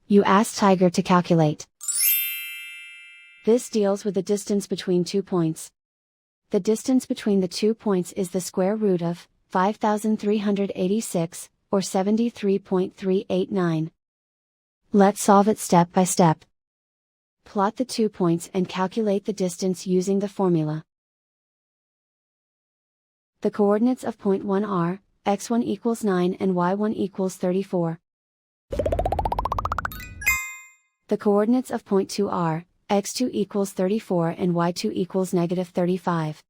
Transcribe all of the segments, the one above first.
You ask Tiger to calculate. This deals with the distance between 2 points. The distance between the 2 points is the square root of 5,386, or 73.389. Let's solve it step by step. Plot the 2 points and calculate the distance using the formula. The coordinates of point 1 are, x1 equals 9 and y1 equals 34. The coordinates of point 2 are, x2 equals 34 and y2 equals negative 35.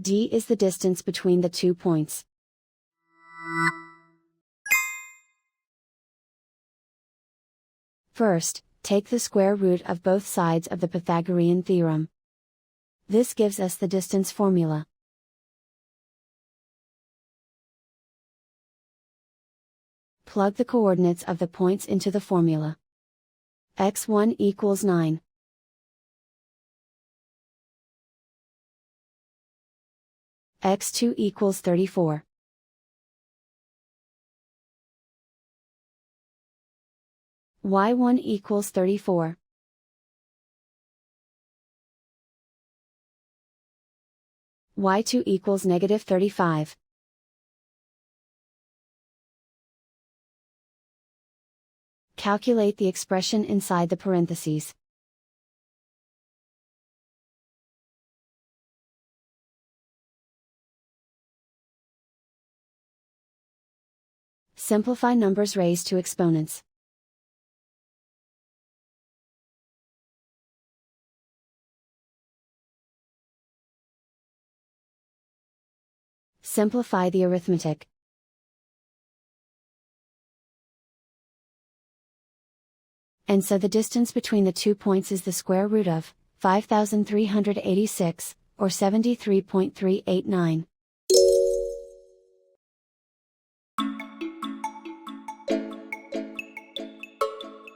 D is the distance between the 2 points. First, take the square root of both sides of the Pythagorean theorem. This gives us the distance formula. Plug the coordinates of the points into the formula. x1 equals 9. x2 equals 34. y1 equals 34. y2 equals negative 35. Calculate the expression inside the parentheses. Simplify numbers raised to exponents. Simplify the arithmetic. And so the distance between the 2 points is the square root of 5,386, or 73.389.